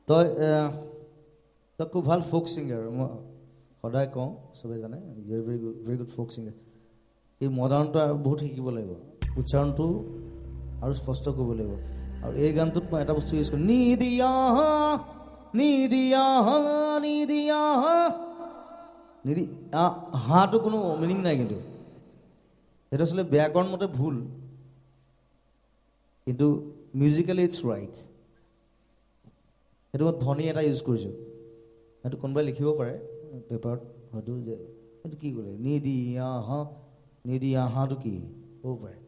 তই তই খুব ভাল ফোক ছিংগাৰ মই সদায় কওঁ চবেই জানে ইউ আৰ ভেৰি গুড ফোক ছিংগাৰ এই মডাৰ্ণটো আৰু বহুত শিকিব লাগিব উচ্চাৰণটো আৰু স্পষ্ট কৰিব লাগিব আৰু এই গানটোত মই এটা বস্তু ইউজ কৰোঁ নিদিয়া নিদিয়া নিদিয়া নিদি হাঁহটো কোনো মিনিং নাই কিন্তু সেইটো আচলতে ব্যাকৰণ মতে ভুল কিন্তু মিউজিকেলি ইটছ ৰাইট সেইটো মই ধ্বনি এটা ইউজ কৰিছোঁ সেইটো কোনোবাই লিখিব পাৰে পেপাৰত হয়তো যে এইটো কি ক'লে নিদিয়া হাঁহটো কি হ'ব পাৰে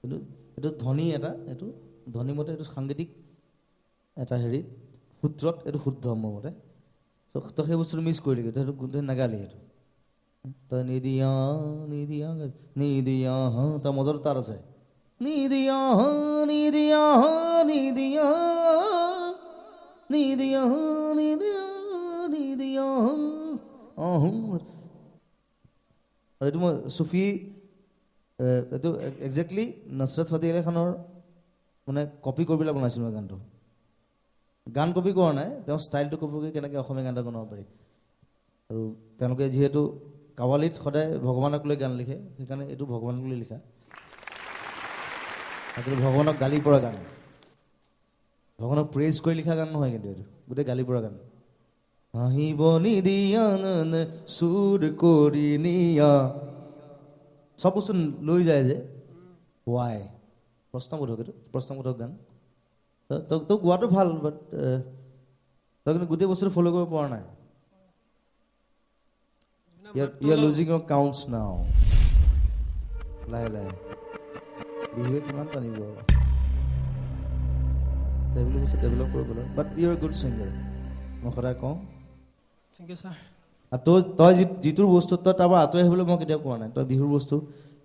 কিন্তু এইটো ধ্বনি এটা এইটো ধ্বনিমতে এইটো সাংগীতিক এটা হেৰিত সূত্ৰত এইটো শুদ্ধ মোৰ মতে তই সেই বস্তুটো মিছ কৰিলি সেইটো গোটেই নাগালি সেইটো তই নিদিয়া নিদিয়া নিদিয়া তাৰ মজাটো তাত আছে নিদিয়া নিদিয়া নিদিয়া নিদিয়া নিদিয়া নিদিয়া আৰু এইটো মই চুফি এইটো একজেক্টলি নুছৰাত ফাতে আলী খানৰ মানে কপি কৰি পেলাই বনাইছিলোঁ মই গানটো গান কপি কৰা নাই তেওঁ ষ্টাইলটো কপি কৰি কেনেকৈ অসমীয়া গান এটা বনাব পাৰি আৰু তেওঁলোকে যিহেতু কাৱালীত সদায় ভগৱানক লৈ গান লিখে সেইকাৰণে এইটো ভগৱানক লৈ লিখা কিন্তু ভগৱানক গালি পৰা গান ভগৱানক প্ৰেইজ কৰি লিখা গান নহয় কিন্তু এইটো গোটেই গালি পৰা গান হাঁহিব নিদিয়া চুৰ কৰি নিয়া চব বস্তু লৈ যায় যে ৱাই প্ৰশ্নবোধক এইটো প্ৰশ্নবোধক গান তোক গোৱাটো ভাল বাট তই কিন্তু গোটেই বস্তুটো ফ'ল' কৰিব পৰা নাই ইউ আৰ লুজিং ইয়ৰ কাউণ্টছ নাও লাহে লাহে বিহুৱে কিমান টানিব সেইবিলাক বস্তু ডেভেলপ কৰিবলৈ বাট ইউ আৰ গুড ছিংগাৰ মই সদায় কওঁ থেংক ইউ ছাৰ তই যিটোৰ বস্তু তই তাৰ পৰা আঁতৰি আহিবলৈ মই কেতিয়াও কোৱা নাই তই বিহুৰ বস্তু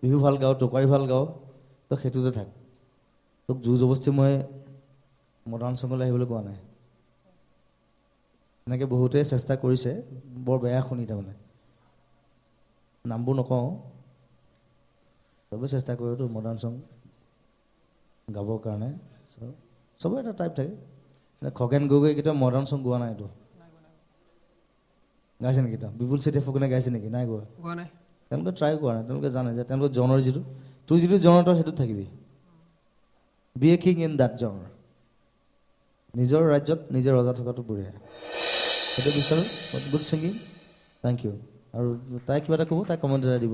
বিহু ভাল গাৱ টোকাৰী ভাল গাৱ তই সেইটোতে থাক তোক জোৰ জবস্তি মই মডাৰ্ণ চঙলৈ আহিবলৈ কোৱা নাই এনেকৈ বহুতেই চেষ্টা কৰিছে বৰ বেয়া শুনি তাৰমানে নামবোৰ নকওঁ চবেই চেষ্টা কৰেতো মডাৰ্ণ চং গাবৰ কাৰণে চবৰে এটা টাইপ থাকে খগেন গগৈ কেতিয়াও মডাৰ্ণ চং গোৱা নাই এইটো গাইছে নেকি তেওঁ বিপুল চেতিয়া ফুকনে গাইছে নেকি নাই গোৱা নাই তেওঁলোকে ট্ৰাই কৰা নাই তেওঁলোকে জানে যে তেওঁলোকৰ জনৰ যিটো তোৰ যিটো জনৰ তই সেইটোত থাকিবি be a king in that জনৰ নিজৰ ৰাজ্যত নিজৰ ৰজা থকাটো বঢ়িয়া সেইটো বিচাৰোঁ গুড ছিংগিং থেংক ইউ আৰু তাই কিবা এটা ক'ব তাই কমেণ্ট এটা দিব